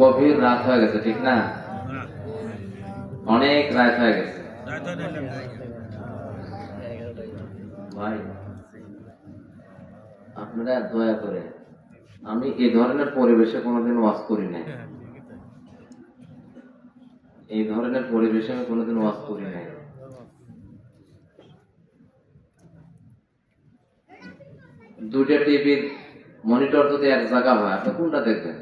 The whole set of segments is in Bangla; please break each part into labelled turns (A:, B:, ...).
A: গভীর রাত হয়ে গেছে, ঠিক না? অনেক রাত হয়ে গেছে ভাই, আপনারা দয়া করে, আমি এই ধরনের পরিবেশে কোনোদিন ওয়াজ করি নাই, এই ধরনের পরিবেশে আমি কোনোদিন ওয়াজ করি নাই। দুইটা টিভির মনিটর যদি এক জায়গা হয়, আপনি কোনটা দেখবেন?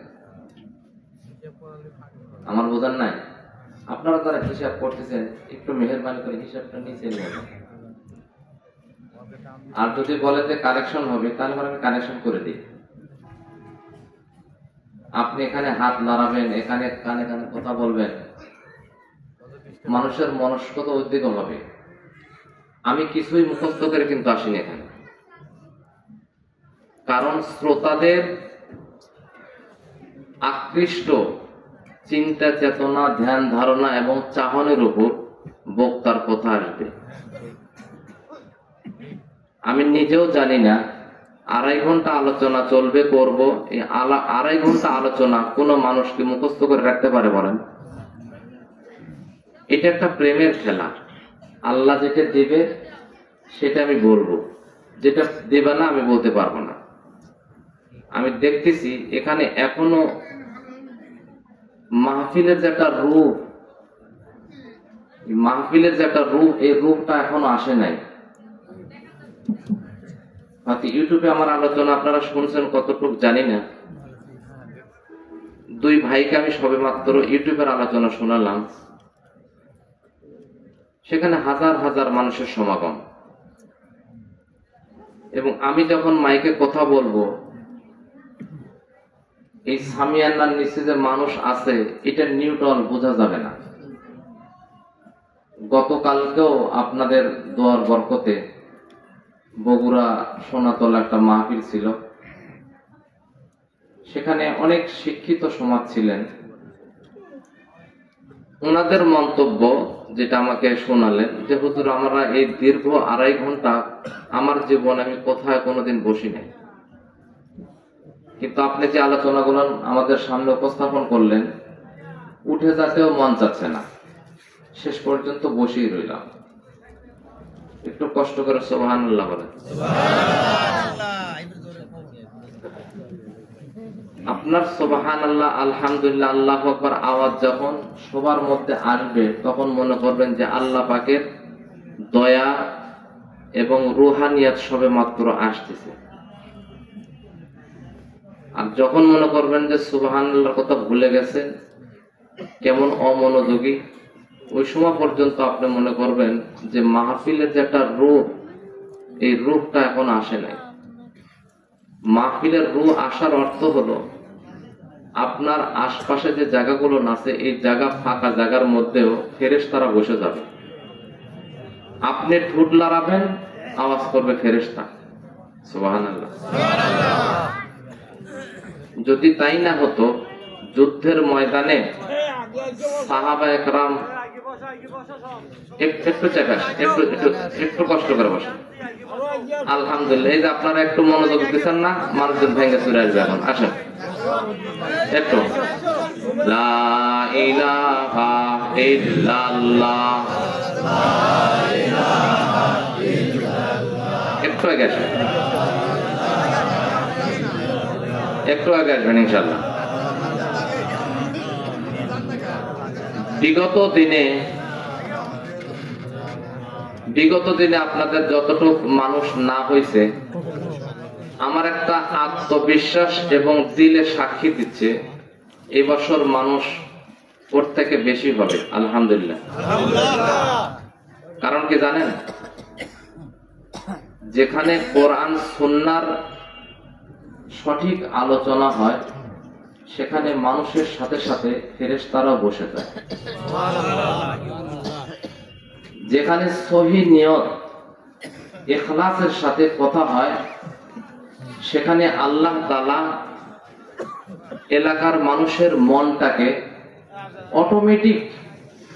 A: আমার বোঝার নাই। আপনারা তারা হিসাব করতেছেন, একটু মেহেরবানি করে হিসাবটা নিচে নিয়ে যান। আর যদি বলে যে কানেকশন হবে, তাহলে আমি কানেকশন করে দিই। আপনি এখানে হাত নাড়াবেন, এখানে কানে কানে কথা বলবেন, মানুষের মনস্কতা উদ্বেগ হবে। আমি কিছুই মুখস্থ করে কিন্তু আসিনি এখানে, কারণ শ্রোতাদের আকৃষ্ট চিন্তা চেতনা, ধ্যান ধারণা এবং চাহনের উপর বক্তার কথা আসবে। আমি নিজেও জানি না 2.5 ঘন্টা আলোচনা চলবে, করব। এই 2.5 ঘন্টা আলোচনা কোনো মানুষকে মুখস্থ করে রাখতে পারে বলেন? এটা একটা প্রেমের খেলা। আল্লাহ যেটা দেবে সেটা আমি বলবো, যেটা দেবে না আমি বলতে পারবো না। আমি দেখতেছি এখানে এখনো মাহফিলের যে একটা রূপ, মাহফিলের যে একটা রূপ, এই রূপটা এখনো আসে নাই। ইউটিউবে আমার আলোচনা আপনারা শুনছেন কতটুকু জানি না। 2 ভাইকে আমি সবেমাত্র ইউটিউবের আলোচনা শোনালাম, সেখানে হাজার হাজার মানুষের সমাগম। এবং আমি যখন মাইকে কথা বলবো, এই সামিয়ানার নিচে যে মানুষ আছে এটা নিউট্রাল বোঝা যাবে না। গতকালকেও আপনাদের দোয়ার বরকতে বগুড়া সোনাতলা একটা মাহফিল ছিল, সেখানে অনেক শিক্ষিত সমাজ ছিলেন। ওনাদের মন্তব্য যেটা আমাকে শোনালেন যে হুজুর, আমরা এই দীর্ঘ 2.5 ঘন্টা আমার জীবনে আমি কোথায় কোনোদিন বসি নাই, কিন্তু আপনি যে আলোচনাগুলো আমাদের সামনে উপস্থাপন করলেন, উঠে যেতেও মন চাচ্ছে না, শেষ পর্যন্ত বসেই রইলাম। একটু কষ্ট করে সুবহানাল্লাহ বলেন। আপনার সুবহানাল্লাহ, আলহামদুলিল্লাহ, আল্লাহু আকবার আওয়াজ যখন সবার মধ্যে আসবে, তখন মনে করবেন যে আল্লাহ পাকের দয়া এবং রুহানিয়াত সবে মাত্র আসতেছে। আর যখন মনে করবেন যে সুবহানাল্লাহর কথা ভুলে গেছেন, কেমন অমনোযোগী, ওই সময় পর্যন্ত আপনি মনে করবেন যে মাহফিলের যে একটা রূপ, এই রূপটা এখন আসে নাই। মাহফিলের রূপ আসার অর্থ হলো আপনার আশপাশে যে জায়গাগুলো আছে, এই জায়গা ফাঁকা জায়গার মধ্যেও ফেরেশতারা বসে যাবে। আপনি ঠোঁট লড়াবেন, আওয়াজ করবে ফেরেশতা, সুবহানাল্লাহ। যদি তাই না হতো, যুদ্ধের ময়দানে সাহাবায়ে কেরাম একটু একটু কষ্ট করে বসেন। আলহামদুলিল্লাহ, এই যে আপনারা একটু মনোযোগ দিচ্ছেন না, মানুষজন ভেঙে চলে আসবে। এখন আসেন একটু। লা ইলাহা ইল্লাল্লাহ, একটু আগে আসেন, একটু আগে আসবেন ইনশাল্লাহ। বিগত দিনে আপনাদের যতটুক মানুষ না হয়েছে, আমার একটা আত্মবিশ্বাস এবং দিলে সাক্ষী দিচ্ছে এই বছর মানুষ ওর থেকে বেশি হবে, আলহামদুলিল্লাহ। কারণ কি জানেন, যেখানে কোরআন সুন্নাহর সঠিক আলোচনা হয়, সেখানে মানুষের সাথে সাথে ফেরেশতারাও বসে যায়। যেখানে সহি নিয়ত, ইখলাসের সাথে কথা হয়, সেখানে আল্লাহ তাআলা এলাকার মানুষের মনটাকে অটোমেটিক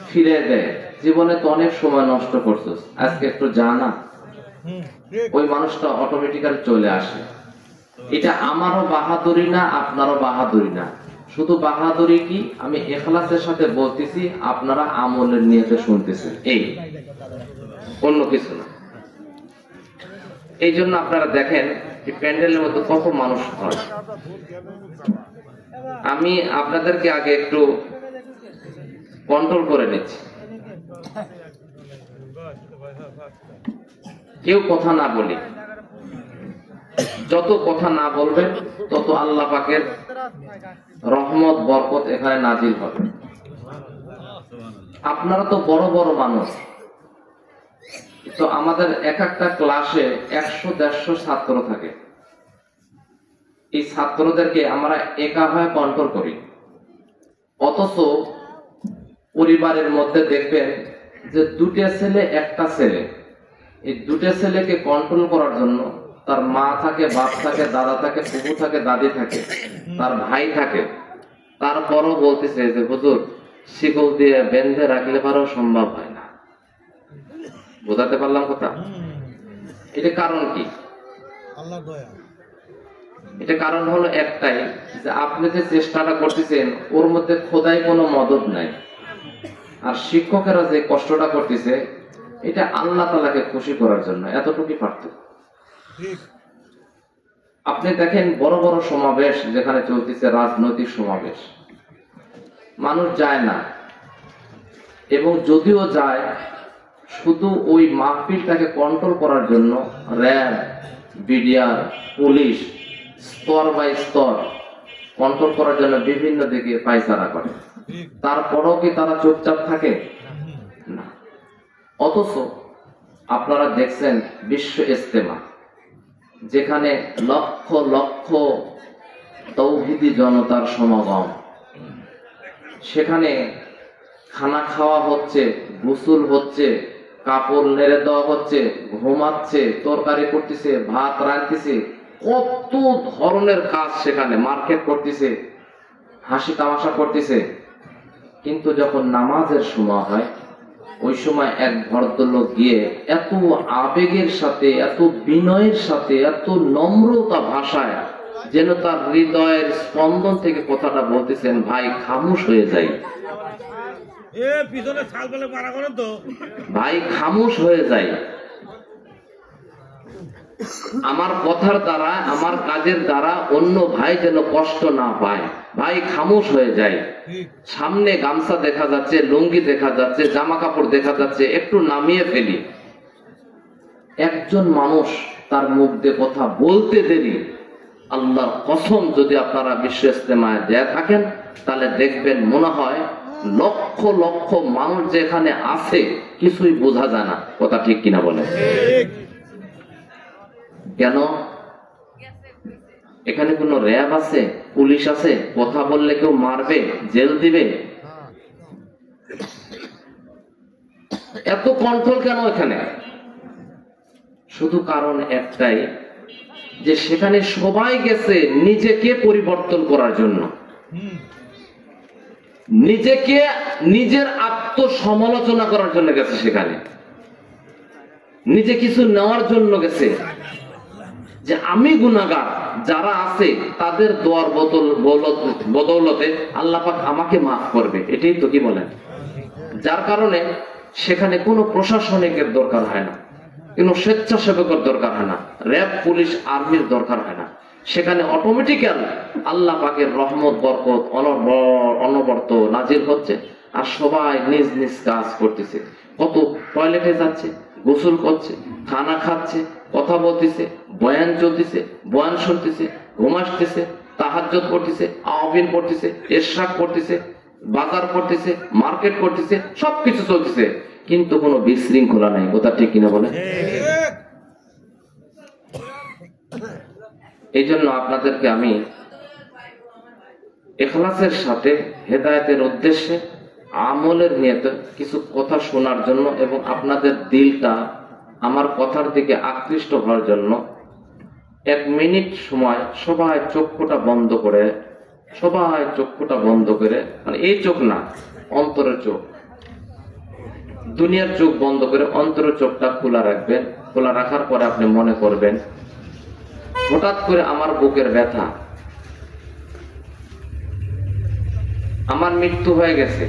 A: ফিরে দেয়। জীবনে তো অনেক সময় নষ্ট করছিস, আজকে একটু জানা, ওই মানুষটা অটোমেটিক্যালি চলে আসে। এটা আমারও বাহাদুরি না, আপনারও বাহাদুরি না। শুধু বাহাদুরি কি, আমি ইখলাসের সাথে বলতেছি, আপনারা আমলের নিয়তে শুনতেছেন, এই অন্য কিছু না। এই জন্য আপনারা দেখেন প্যান্ডেলের মধ্যে কত মানুষ হয়। আমি আপনাদেরকে আগে একটু কন্ট্রোল করে নিচ্ছি, কেউ কথা না বলি। যত কথা না বলবেন তত আল্লাহ পাকের রহমত বরকত এখানে নাজিল হবে। আপনারা তো বড় বড় মানুষ, তো আমাদের এক একটা ক্লাসে 100-150 ছাত্র থাকে। এই ছাত্রদেরকে আমরা একা হয়ে কন্ট্রোল করি, অথচ পরিবারের মধ্যে দেখবেন যে দুটো ছেলে একটা ছেলে, এই দুটো ছেলেকে কন্ট্রোল করার জন্য তার মা থাকে, বাপ থাকে, দাদা থাকে, ফুফু থাকে, দাদি থাকে, তার ভাই থাকে, তারপরও বলতেছে যে হুজুর শিকল দিয়ে বেঁধে রাখলে পারেও সম্ভব হয় না। বোঝাতে পারলাম কথা? এটা কারণ কি? এটা কারণ হলো একটাই, যে আপনি যে চেষ্টাটা করতেছেন ওর মধ্যে খোদাই কোনো মদদ নাই, আর শিক্ষকেরা যে কষ্টটা করতেছে এটা আল্লাহ তাআলাকে খুশি করার জন্য। এতটুকুই পার্থক্য। আপনি দেখেন বড় বড় সমাবেশ যেখানে চলতেছে, রাজনৈতিক সমাবেশ, মানুষ যায় না, এবং যদিও যায় শুধু ওই মাহফিলটাকে কন্ট্রোল করার জন্য র্যাব, বিডিআর, পুলিশ স্তর বাই স্তর কন্ট্রোল করার জন্য বিভিন্ন দিকে পায়চারা করে। তারপরও কি তারা চুপচাপ থাকে না? অথচ আপনারা দেখছেন বিশ্ব ইজতেমা, যেখানে লক্ষ লক্ষ তৌহিদি জনতার সমাগম, সেখানে খানা খাওয়া হচ্ছে, গোসল হচ্ছে, কাপড় নেড়ে দেওয়া হচ্ছে, ঘুমাচ্ছে, তরকারি করতেছে, ভাত রাঁধতেছে, কত ধরনের কাজ সেখানে, মার্কেট করতেছে, হাসি তামাশা করতেছে। কিন্তু যখন নামাজের সময় হয়, ওই সময় এক ভদ্রলোক গিয়ে এত আবেগের সাথে, এত বিনয়ের সাথে, এত নম্রতা ভাষায় যেন তার হৃদয়ের স্পন্দন থেকে কথাটা বলতেছেন, ভাই খামোশ হয়ে যাই, ভাই খামোশ হয়ে যাই, আমার কথার দ্বারা, আমার কাজের দ্বারা অন্য ভাই যেন কষ্ট না পায়, ভাই খামোশ হয়ে যায়। সামনে গামছা দেখা যাচ্ছে, লুঙ্গি দেখা যাচ্ছে, জামা কাপড় দেখা যাচ্ছে, একটু নামিয়ে ফেলি। একজন মানুষ তার মুখ দিয়ে কথা বলতে দেরি, আল্লাহর কসম যদি আপনারা বিশ্ব ইজতেমায় দেয়া থাকেন তাহলে দেখবেন মনে হয় লক্ষ লক্ষ মানুষ যেখানে আছে কিছুই বোঝা যায় না। কথা ঠিক কিনা বলেন? কেন? এখানে কোন র্যাব আছে, পুলিশ আছে, কথা বললে কেউ মারবে, জেল দিবে? এত কন্ট্রোল কেন এখানে? শুধু কারণ একটাই, যে সেখানে সবাই গেছে নিজেকে পরিবর্তন করার জন্য, নিজেকে নিজের আত্মসমালোচনা করার জন্য গেছে, সেখানে নিজে কিছু নেওয়ার জন্য গেছে, যে আমি গুনাহগার, যারা আছে তাদের দোয়ার বদৌলতে আল্লাহ পাক আমাকে মাফ করবে, এটাই তো কি বলেন? যার কারণে সেখানে কোনো প্রশাসনিকের দরকার হয় না, কোনো স্বেচ্ছাসেবকের দরকার হয় না, র্যাব, পুলিশ, আর্মির দরকার হয় না। সেখানে অটোমেটিক্যাল আল্লাহ পাকের রহমত বরকত অনবরত নাজিল হচ্ছে, আর সবাই নিজ নিজ কাজ করতেছে। কত টয়লেটে যাচ্ছে, গোসল করছে, খানা খাচ্ছে, কথা বলতেছে, বয়ান চলতেছে, বয়ান শুনতেছে, ঘুমাসতেছে, তাহাজ্জুদ করতেছে, আওয়াবিন পড়তেছে, ইশরাক করতেছে, বাজার করতেছে, মার্কেট করতেছে, সবকিছু চলতেছে, কিন্তু কোনো বিশৃঙ্খলা নাই। কথা ঠিক কিনা বলে? এই জন্য আপনাদেরকে আমি ইখলাসের সাথে হেদায়েতের উদ্দেশ্যে আমলের নিয়তে কিছু কথা শোনার জন্য এবং আপনাদের দিলটা আমার কথার দিকে আকৃষ্ট হওয়ার জন্য 1 মিনিট সময় সবাই চক্ষুটা বন্ধ করে, মানে এই চোখ না, অন্তরের চোখ, দুনিয়ার চোখ বন্ধ করে অন্তরের চোখটা খোলা রাখবেন। খোলা রাখার পরে আপনি মনে করবেন হঠাৎ করে আমার বুকের ব্যথা, আমার মৃত্যু হয়ে গেছে।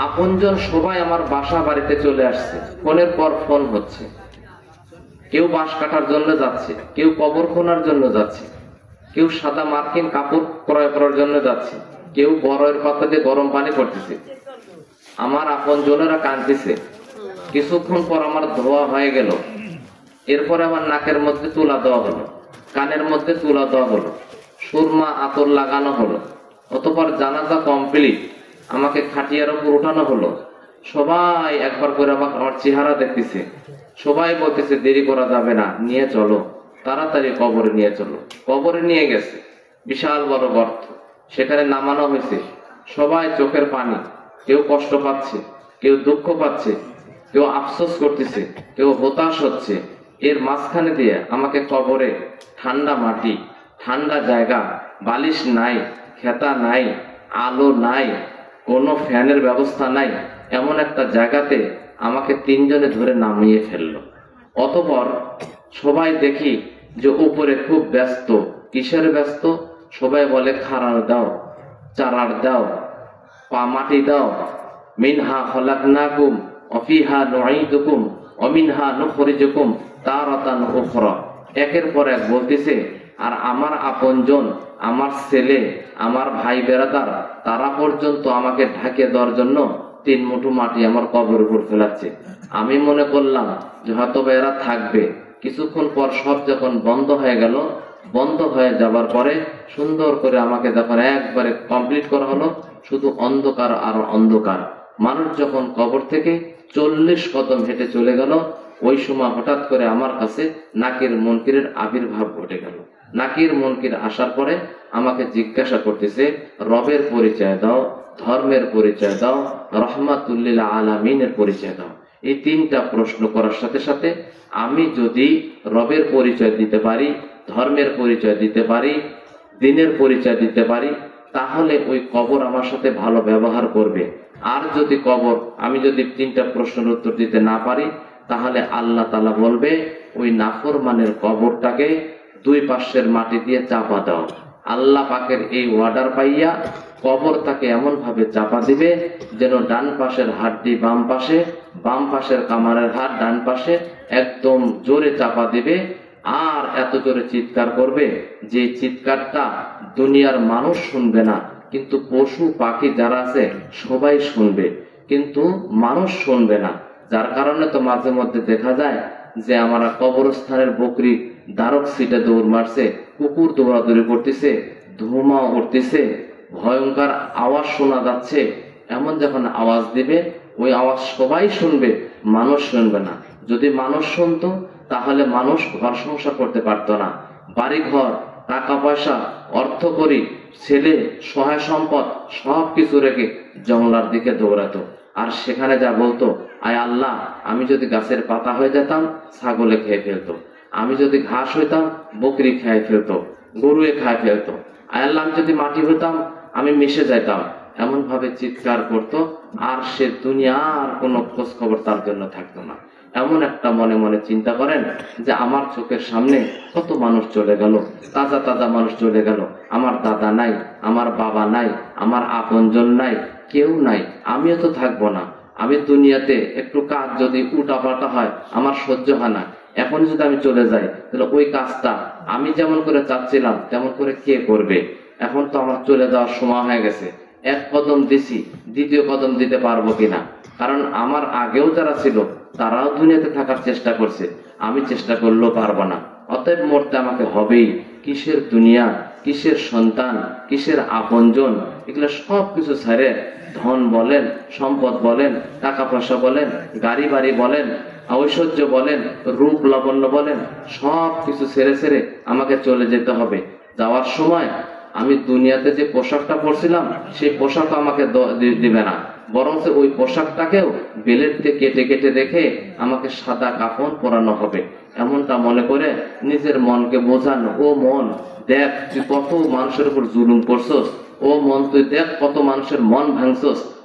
A: আপনজন সবাই আমার বাসা বাড়িতে চলে আসছে, ফোনের পর ফোন হচ্ছে। কেউ বাঁশ কাটার জন্য যাচ্ছে, কেউ কবর খোনার জন্য যাচ্ছে, কেউ সাদা মার্কিন কাপড় ক্রয় করার জন্য যাচ্ছে, কেউ বড়ের পাতা দিয়ে গরম পানি করতেছে। আমার আপনজনেরা কাঁদতেছে। কিছুক্ষণ পর আমার ধোয়া হয়ে গেল। এরপরে আমার নাকের মধ্যে তুলা দেওয়া হলো, কানের মধ্যে তুলা দেওয়া হলো, সুরমা আতর লাগানো হলো। অতঃপর জানাজা কমপ্লিট, আমাকে খাটিয়ার উপর উঠানো হলো। সবাই একবার করে আমার চেহারা দেখতেছে। সবাই বলতেছে দেরি করা যাবে না, নিয়ে চলো, তাড়াতাড়ি কবরে নিয়ে চলো। কবরে নিয়ে গেছে, বিশাল বড় গর্ত, সেখানে নামানো হয়েছে। সবাই চোখের পানি, কেউ কষ্ট পাচ্ছে, কেউ দুঃখ পাচ্ছে, কেউ আফসোস করতেছে, কেউ হতাশ হচ্ছে। এর মাঝখানে দিয়ে আমাকে কবরে, ঠান্ডা মাটি, ঠান্ডা জায়গা, বালিশ নাই, খেতা নাই, আলো নাই, কোনো ফ্যানের ব্যবস্থা নাই, এমন একটা জায়গাতে আমাকে তিনজনে ধরে নামিয়ে ফেললো। অতঃপর সবাই দেখি যে উপরে খুব ব্যস্ত। কিসের ব্যস্ত? সবাই বলে খাড়ার দাও, চারার দাও, পা মাটি দাও। মিনহা খলাকনাকুম অফিহা নুঈদুকুম অমিনহা নুখরিজুকুম তারাতান উখরা। একের পর এক বলতেছে। আর আমার আপনজন, আমার ছেলে, আমার ভাই বেরাদার, তারা পর্যন্ত আমাকে ঢাকে দেওয়ার জন্য 3 মুঠো মাটি আমার কবরের উপর ফেলাচ্ছে। আমি মনে করলাম যে হয়তো এরা থাকবে। কিছুক্ষণ পর সব যখন বন্ধ হয়ে গেল, বন্ধ হয়ে যাবার পরে সুন্দর করে আমাকে যখন একবারে কমপ্লিট করা হলো, শুধু অন্ধকার আর অন্ধকার। মানুষ যখন কবর থেকে 40 কদম হেঁটে চলে গেল, ওই সময় হঠাৎ করে আমার কাছে নাকির মুনকিরের আবির্ভাব ঘটে গেল। নাকির মুনকির আসার পরে আমাকে জিজ্ঞাসা করতেছে, রবের পরিচয় দাও, ধর্মের পরিচয় দাও, রহমাতুল্লিল আলামিনের পরিচয় দাও। এই 3টা প্রশ্ন করার সাথে সাথে আমি যদি রবের পরিচয় দিতে পারি, ধর্মের পরিচয় দিতে পারি, দিনের পরিচয় দিতে পারি, তাহলে ওই কবর আমার সাথে ভালো ব্যবহার করবে। আর যদি কবর আমি যদি 3টা প্রশ্নের উত্তর দিতে না পারি, তাহলে আল্লাহ তাআলা বলবে ওই নাফরমানের কবরটাকে 2 পাশের মাটি দিয়ে চাপা দাও। আল্লাহ পাকের এই অর্ডার পাইয়া কবর তাকে এমন ভাবে চাপা দিবে যেন ডান পাশের হাড্ডি বাম পাশে, বাম পাশের কামারের হাড় ডান পাশে, একদম জোরে চাপা দিবে। আর এত জোরে চিৎকার করবে যে চিৎকারটা দুনিয়ার মানুষ শুনবে না, কিন্তু পশু পাখি যারা আছে সবাই শুনবে, কিন্তু মানুষ শুনবে না। যার কারণে তো মাঝে মধ্যে দেখা যায় যে আমরা কবরস্থানের বকরি দারক সিটে দৌড় মারছে, কুকুর দৌড়াদৌড়ি করতেছে, ধুমা উঠতেছে, ভয়ঙ্কর আওয়াজ শোনা যাচ্ছে। এমন যখন আওয়াজ দিবে, ওই আওয়াজ সবাই শুনবে, মানুষ শুনবে না। যদি মানুষ শুনতো তাহলে মানুষ ঘর সংসার করতে পারতো না। বাড়ি ঘর, টাকা পয়সা, অর্থ করি, ছেলে, সহায় সম্পদ সবকিছু রেখে জঙ্গলার দিকে দৌড়াতো। আর সেখানে যা বলতো, আয় আল্লাহ, আমি যদি গাছের পাতা হয়ে যেতাম ছাগলে খেয়ে ফেলতো, আমি যদি ঘাস হইতাম বকরি খেয়ে ফেলতো, গরুয়ে খেয়ে ফেলতো, আয় আল্লাহ আমি যদি মাটি হইতাম আমি মিশে যাইতাম। এমন ভাবে চিৎকার করতো। আর সে দুনিয়ার কোনো খোঁজ খবর তার জন্য থাকতো না। এমন একটা মনে মনে চিন্তা করেন যে আমার চোখের সামনে কত মানুষ চলে গেল, তাজা তাজা মানুষ চলে গেল। আমার দাদা নাই, আমার বাবা নাই, আমার আপনজন নাই, কেউ নাই, আমিও তো থাকবো না। আমি দুনিয়াতে একটু কাজ যদি উল্টাপাল্টা হয় আমার সহ্য হয় না। এখন যদি আমি চলে যাই তাহলে ওই কাজটা আমি যেমন করে চাচ্ছিলাম তেমন করে কে করবে? এখন তো আমার চলে যাওয়ার সময় হয়ে গেছে। 1 কদম দিছি, 2য় কদম দিতে পারবো কিনা? কারণ আমার আগেও যারা ছিল তারাও দুনিয়াতে থাকার চেষ্টা করছে, আমি চেষ্টা করলেও পারবো না। অতএব মরতে আমাকে হবেই। কিসের দুনিয়া, কিসের সন্তান, কিসের আপনজন, এগুলো সবকিছু ছেড়ে, ধন বলেন, সম্পদ বলেন, টাকা পয়সা বলেন, গাড়ি বাড়ি বলেন, ঐশ্বর্য বলেন, রূপ লাবণ্য বলেন, সবকিছু ছেড়ে ছেড়ে আমাকে চলে যেতে হবে। যাওয়ার সময় আমি দুনিয়াতে যে পোশাকটা পরছিলাম সেই পোশাক আমাকে দিবে না, বরং ওই পোশাকটাকেও বেলেট দিয়ে কেটে কেটে রেখে আমাকে সাদা কাফন পরানো হবে। এমনটা মনে করে নিজের মনকে বোঝানো, ও মন দেখ তুই কত মানুষের উপর জুলুম করছস, ও মন তুই দেখ কত মানুষের মন ভাঙছস,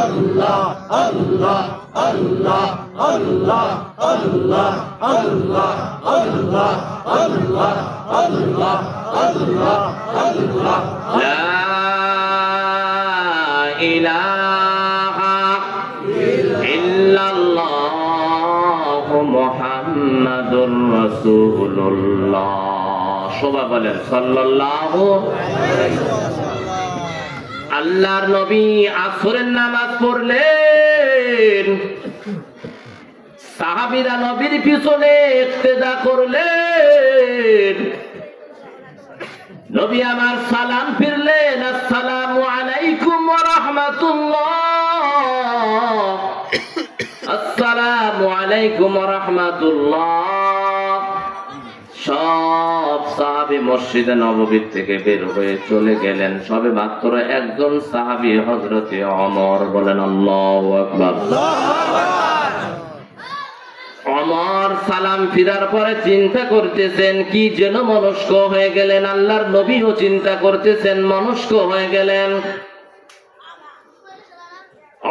B: আল্লাহ আল্লাহ আল্লাহ আল্লাহ আল্লাহ আল্লাহ আল্লাহ আল্লাহ আল্লাহ আল্লাহ আল্লাহ
A: লা ইলাহা ইল্লাল্লাহু মুহাম্মাদুর রাসূলুল্লাহ। সবাই বলেন সাল্লাল্লাহু আলাইহি ওয়াসাল্লাম। আল্লাহর নবী আসরের নামাজ পড়লেন, সাহাবীরা নবীর পিছনে ইক্তেদা করলেন। নবী আমার সালাম ফিরলেন, আসসালামু আলাইকুম ওয়া রাহমাতুল্লাহ, আসসালামু আলাইকুম ওয়া রাহমাতুল্লাহ। সব সাহাবী মসজিদে নববী থেকে বের হয়ে চলে গেলেন। সবে মাত্র একজন সাহাবী হযরতে ওমর, বলেন আল্লাহু আকবার। ওমর সালাম ফিরার পরে চিন্তা করতেছেন, কি যেন মনস্ক হয়ে গেলেন। আল্লাহর নবীও চিন্তা করতেছেন, মনস্ক হয়ে গেলেন।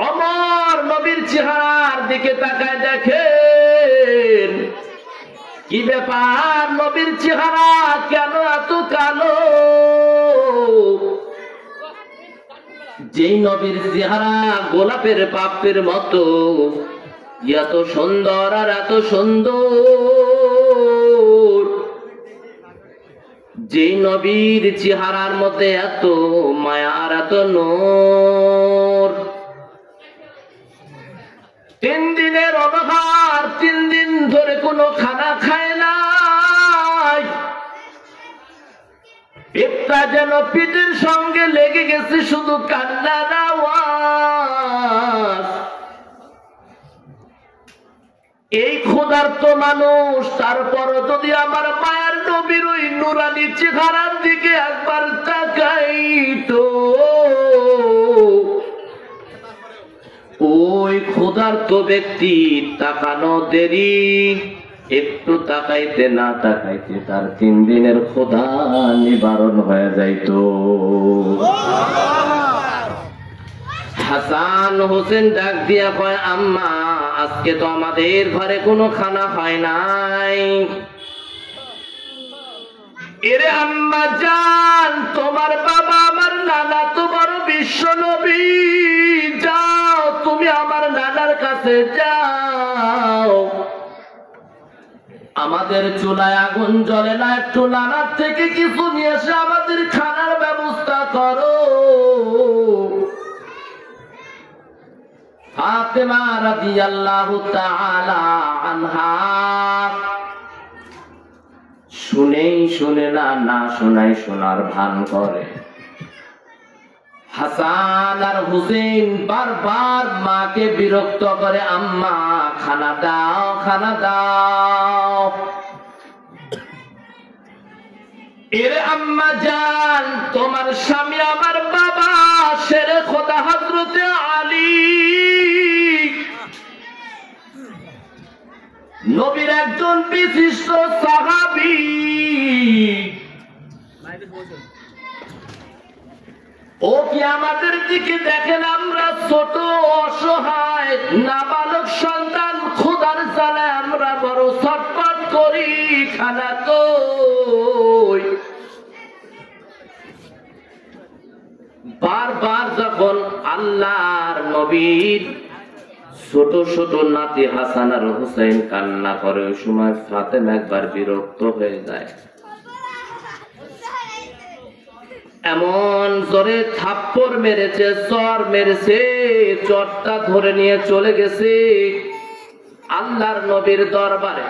A: ওমর নবীর চেহারার দিকে তাকায় দেখেন, কি ব্যাপার, নবীর চেহারা কেন এত কালো? যেই নবীর চেহারা গোলাপের পাপড়ির মতো, এত সুন্দর আর এত সুন্দর, যেই নবীর চেহারার মধ্যে এত মায়া আর এত নূর। 3 দিনের অনাহার, 3 দিন ধরে কোনো খানা খায় নাই। পেটটা যেন পিঠের সঙ্গে লেগে গেছে, শুধু কান্নার আওয়াজ। এই ক্ষুধার্ত মানুষ, তারপরও যদি আমার মায়ের নবীর ওই নুরানি চেহারার দিকে একবার তাকাইতো, ওই ক্ষুধার্ত ব্যক্তি তাকানো দেরি, একটু তাকাইতে না তাকাইতে তার 3 দিনের ক্ষুধা নিবারণ হয়ে যাইত। হাসান হোসেন ডাক দিয়া কয়, আম্মা আজকে তো আমাদের ঘরে কোনো খানা হয় নাই। এরে আম্মা জান, তোমার বাবা আমার নানা তো বড় বিশ্ব নবী, যাও তুমি আমার নানার কাছে যাও, আমাদের চুলায় আগুন জ্বলে না, একটু নানার থেকে কিছু নিয়ে এসে আমাদের খানার ব্যবস্থা করো। ফাতেমা রাদিয়াল্লাহু তাআলা আনহা শুনেই শুনে না, না শোনাই শোনার ভান করে। হাসান আর হুসেন বারবার মাকে বিরক্ত করে, আম্মা খানা দাও, খানা দাও। এরে আম্মা জান, তোমার স্বামী আমার বাবা শেরে খোদা হযরতে আলী, নবীর একজন বিশিষ্ট সাহাবী। ও কি আমাদের দিকে দেখেন, আমরা ছোট অসহায় নাবালক সন্তান, ক্ষুধার জ্বালায় আমরা বড় ছটফট করি, খানা কই। বারবার যখন আল্লাহর নবীর ছোট ছোট নাতি হাসান আর হুসাইন কান্না করে, ওই সময় ফাতেমা একবার বিরক্ত হয়ে যায়। এমন জোরে থাপ্পড় মেরেছে, চর মেরেছে, চরটা ধরে নিয়ে চলে গেছে আল্লাহর নবীর দরবারে।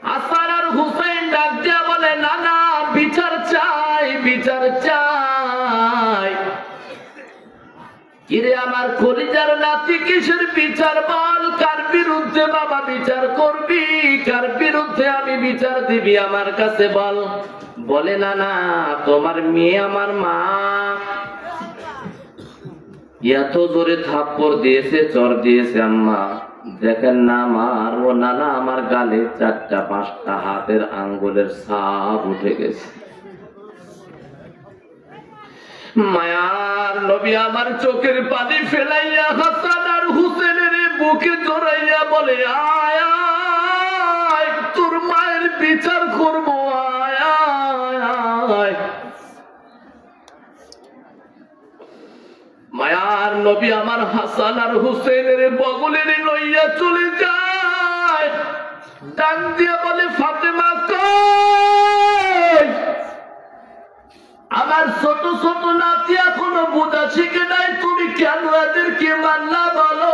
A: হাসান আর হুসাইন ডাক দিয়া বলে, না না, বিচার চাই, বিচার চাই। কিরে আমার কলিজার নাতি, কিসের বিচার বল? কার বিরুদ্ধে বাবা বিচার করবি? কার বিরুদ্ধে আমি বিচার দিবি? আমার কাছে বল। বলে, না না, তোমার মেয়ে আমার মা এত জোরে থাপ্পড় দিয়েছে, চর দিয়েছে আম্মা, দেখেন না আমার ও নানা আমার গালে 4টা-5টা হাতের আঙ্গুলের ছাপ উঠে গেছে। মায়ার নবী আমার চোখের পানি ফেলাইয়া হাসান আর হুসেনের বুকে জড়াইয়া বলে, আয় আয় তোর মায়ের বিচার করবো, আয় আয়। মায়ার নবী আমার হাসান আর হুসেনের বগলের লইয়া চলে যায়, ডাক দিয়া বলে, ফাতেমা কই? আমার ছোট ছোট নাতি এখনো বোঝা শিখে নাই, তুমি কেন এদেরকে মানলা বলো?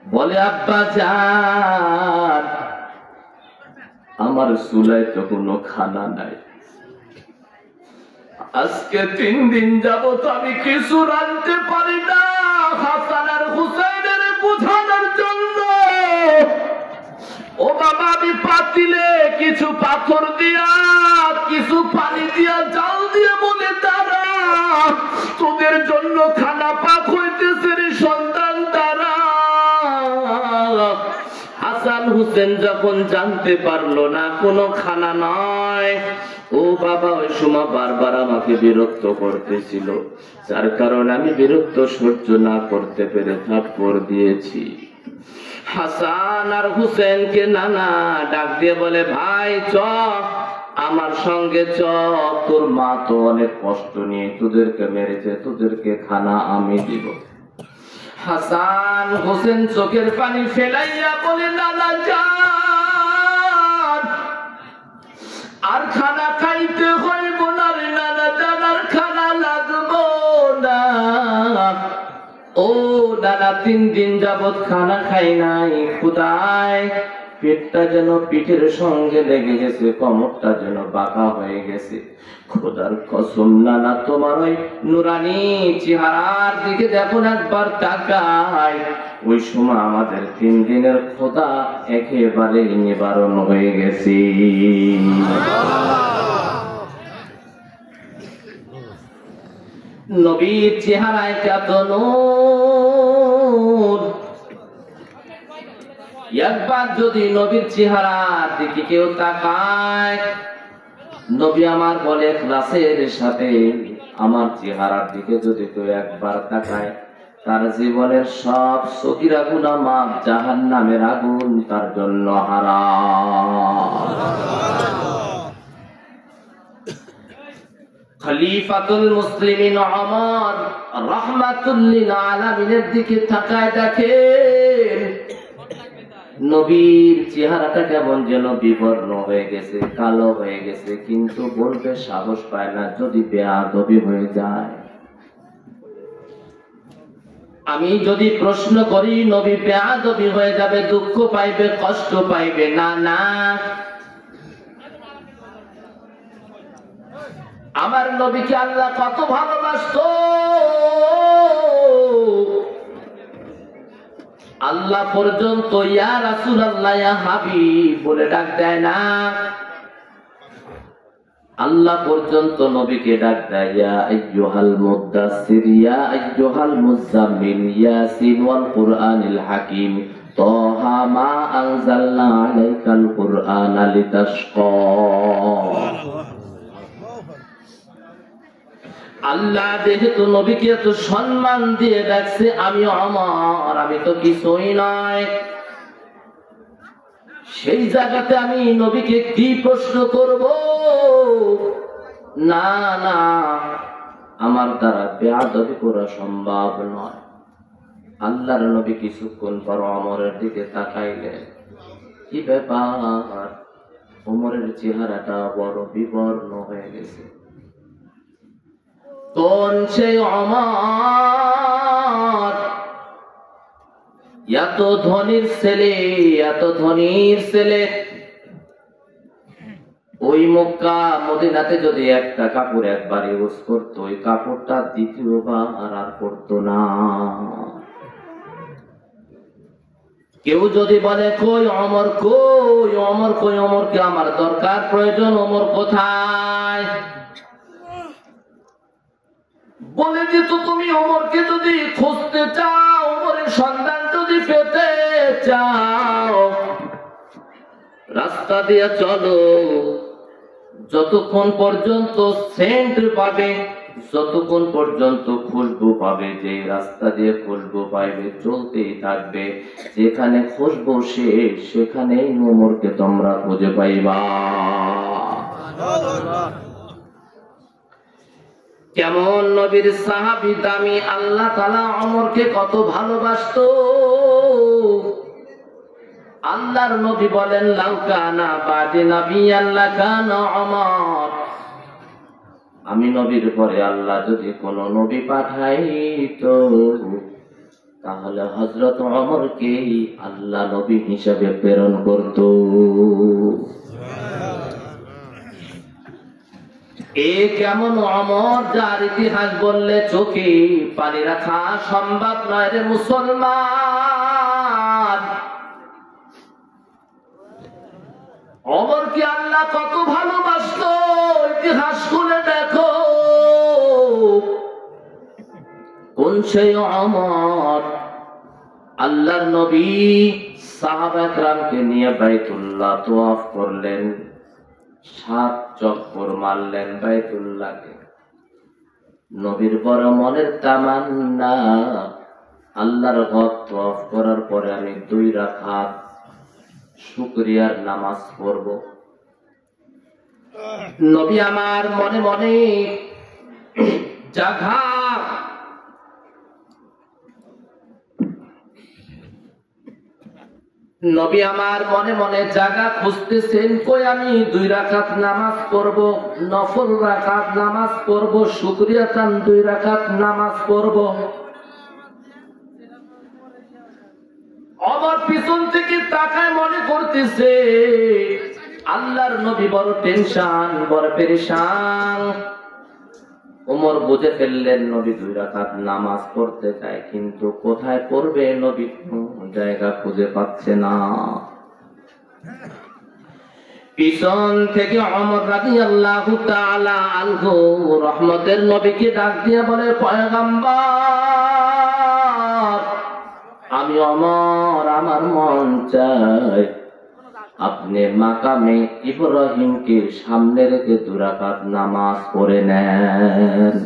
A: বলে, আব্বা জান, আমার চুলায় তো কোনো খানা নাই, আজকে 3 দিন যাবত আমি কিছু রাঁধতে পারি না। হাসান আর হুসাইনের বোঝানোর জন্য ও বাবা আমি পাতিলে কিছু পাথর দিয়া কিছু পানি দিয়া জাল দিয়ে বলে, তারা তোদের জন্য খানা পাক হইতেছে রে সন্তান তারা। হাসান হুসেন যখন জানতে পারলো না কোনো খানা নয়, ও বাবা ওই সময় বারবার আমাকে বিরক্ত করতেছিল, যার কারণে আমি বিরক্ত সহ্য না করতে পেরে থাপ্পড় দিয়েছি। হাসান আর হুসেনকে নানা ডাক দিয়ে বলে, ভাই চ আমার সঙ্গে চ, তোর মা তো অনেক কষ্ট নিয়ে তোদেরকে মেরেছে, তোদেরকে খানা আমি দিব। হাসান হোসেন চোখের পানি ফেলাইয়া বলে, নানা যান আর খানা খাইতে হইব না রে নানা যান, আর খানা লাগবো না। ও দাদা 3 দিন যাবত খানা খাই নাই, ক্ষুধায় পেটটা যেন পিঠের সঙ্গে লেগে গেছে, কোমরটা যেন বাঁকা হয়ে গেছে। খোদার কসম নানা তোমার ওই নুরানি চেহারার দিকে যখন একবার তাকাই, ওই সময় আমাদের 3 দিনের ক্ষুধা একেবারে নিবারণ হয়ে গেছে। নবীর চেহারায় কত নূর, একবার যদি নবীর চেহারার দিকে কেউ তাকায়, নবী আমার বলে ইখলাসের সাথে আমার চেহারার দিকে যদি কেউ একবার তাকায়, তার জীবনের সব সগীরা গুনাহ মাফ, জাহান্নামের আগুন তার জন্য হারাম। খলিফাতুল মুসলিমিন ওমর রাহমাতুল লিল আলামিনের দিকে তাকায় দেখেন নবীর চেহারাটা কেমন যেন বিবর্ণ হয়ে গেছে, কালো হয়ে গেছে, কিন্তু বলতে সাহস পায় না যদি বেয়াদবি হয়ে যায়। আমি যদি প্রশ্ন করি নবী বেয়াদবি হয়ে যাবে, দুঃখ পাইবে, কষ্ট পাইবে, না না, আমার নবীকে আল্লাহ কত ভালোবাসতো, আল্লাহ পর্যন্ত ইয়া রাসূলুল্লাহ ইয়া হাবিব বলে ডাক দেয় না, আল্লাহ পর্যন্ত নবীকে ডাক দেয় ইয়া আইয়ুহাল মুদ্দাসসির, ইয়া আইয়ুহাল মুযাম্মিল, ইয়াসিন ওয়াল কুরআনিল হাকিম, তাহা মা আনজালনা আলাইকাল কুরআনা লিতাশকা। আল্লাহ যেহেতু নবীকে এত সম্মান দিয়ে ডাকছে, আমি ওমর, আমি তো কিছুই নয়, সেই জায়গাতে আমি নবীকে কি প্রশ্ন করব? না না, আমার দ্বারা বেয়াদবি করা সম্ভব নয়। আল্লাহর নবী কিছুক্ষণ পর ওমরের দিকে তাকাইলেন, কি ব্যাপার? ওমরের চেহারাটা বড় বিবর্ণ হয়ে গেছে। কোন সেই ওমর? এত ধনীর ছেলে, এত ধনীর ছেলে, ওই মক্কা মদিনাতে যদি একটা কাপড় একবার ইউজ করতো, ওই কাপড়টা দ্বিতীয়বার আর করতো না। কেউ যদি বলে কই ওমর, কই ওমর, কই ওমরকে আমার দরকার প্রয়োজন, ওমর কোথায়? বলে দিত তুমি ওমরকে যদি খুঁজতে চাও, ওমরের সন্ধান যদি পেতে চাও, রাস্তা দিয়ে চলো, যতক্ষণ পর্যন্ত সেন্ট পাবে, যতক্ষণ পর্যন্ত খুশবু পাবে, যে রাস্তা দিয়ে খুশবু পাইবে চলতেই থাকবে। যেখানে খুশবু শেষ সেখানেই ওমরকে তোমরা খুঁজে পাইবা। কেমন নবীর সাহাবী দামি, আল্লাহ তাআলা ওমরকে কত ভালোবাসতো। আল্লাহর নবী বলেন, লাউ কানা বাদি নাবিয়ান লাকানা ওমর, আমি নবীর পরে আল্লাহ যদি কোন নবী পাঠাইতো তাহলে হযরত ওমরকে আল্লাহ নবী হিসেবে প্রেরণ করত। এ কেমন ওমর, যার ইতিহাস বললে চোখে পানি রাখা সম্ভব নয় রে মুসলমান। ওমরকে আল্লাহ কত ভালোবাসতো, ইতিহাস খুলে দেখো। কোন সেই ওমর? আল্লাহর নবী সাহাবা কেরামকে নিয়ে বাইতুল্লাহ তাওয়াফ করলেন, 7 চক্কর মারলেন বাইতুল্লাহকে। নবীর বড় মনের তামান্না, আল্লাহর ঘর তাওয়াফ করার পরে আমি 2 রাকাত শুকরিয়ার নামাজ পড়ব। নবী আমার মনে মনে জাগা, নবী আমার মনে মনে জায়গা খুঁজতেছেন, কই আমি 2 রাকাত নামাজ পড়ব, নফল রাকাত নামাজ পড়ব, শুকরিয়াতান 2 রাকাত নামাজ পড়ব। ওমর পিছন থেকে তাকায়, মনে করতেছে আল্লাহর নবী বড় টেনশন, বড় পেরেশান। ওমর বুঝে ফেললেন নবী 2 রাকাত নামাজ পড়তে চায়, কিন্তু কোথায় পড়বে নবী জায়গা খুঁজে পাচ্ছে না। পিছন থেকে ওমর রাদিয়াল্লাহু তাআলা আনহু রহমতের নবীকে ডাক দিয়ে বলে, পয়গম্বর, আমি ওমর, আমার মন চায় আপনি মাকামে ইব্রাহিমকে সামনে রেখে 2 রাকাত নামাজ পড়ে নেন।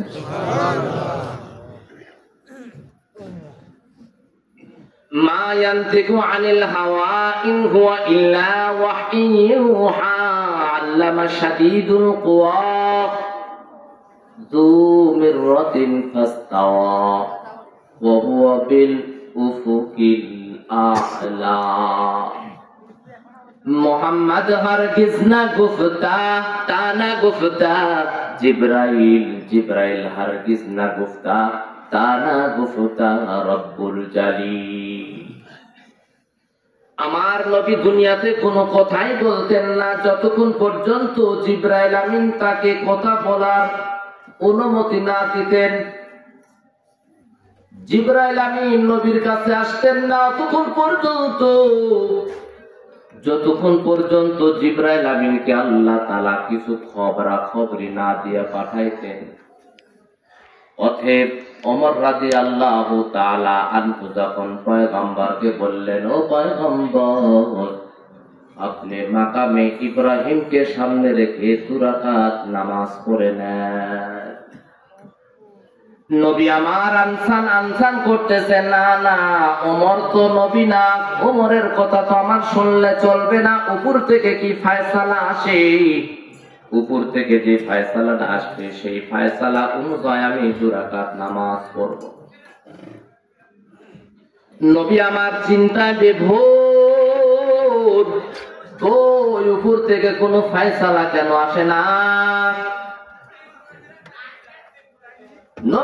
A: মা ইয়ানতিকু আনিল হাওয়া ইন হুয়া ইল্লা ওয়াহয়ুন ইউহা, আল্লামা শাদীদুল কুওয়া যু মিররাতিন ফাস্তাওয়া ওয়া হুয়া বিল উফুকিল আ'লা। मोहम्मद हरगिज न गुफ्ता ताना गुफ्ता, जिब्राइल जिब्राइल हरगिज न गुफ्ता ताना गुफ्ता रब्बुल जलील। আমার নবী দুনিয়াতে কোনো কথাই বলতেন না যতক্ষণ পর্যন্ত জিব্রাইল আমিন তাকে কথা বলার অনুমতি না দিতেন। জিব্রাইল আমিন নবীর কাছে আসতেন না ততক্ষণ পর্যন্ত, যতক্ষণ পর্যন্ত জিব্রাইল আমিনকে আল্লাহ তাআলা কিছু খবরাখবরি না দিয়ে পাঠাইতেন। অতএব ওমর রাদিয়াল্লাহু তাআলা আনহু যখন পয়গম্বরকে বললেন, ও পয়গম্বর, আপনি মাকামে ইব্রাহিমকে সামনে রেখে 2 রাকাত নামাজ পড়ে নেন। নবী আমার আনসান করতেছে, না না, ওমর তো নবী না, ওমরের কথা তো আমার শুনলে চলবে না। উপর থেকে কি ফয়সালা আসে, উপর থেকে যে ফয়সালাটা আসবে সেই ফয়সালা অনুযায়ী আমি 2 রাকাত নামাজ পড়ব। নবী আমার চিন্তায় বিভোর, তো উপর থেকে কোনো ফয়সালা কেন আসে না? নবী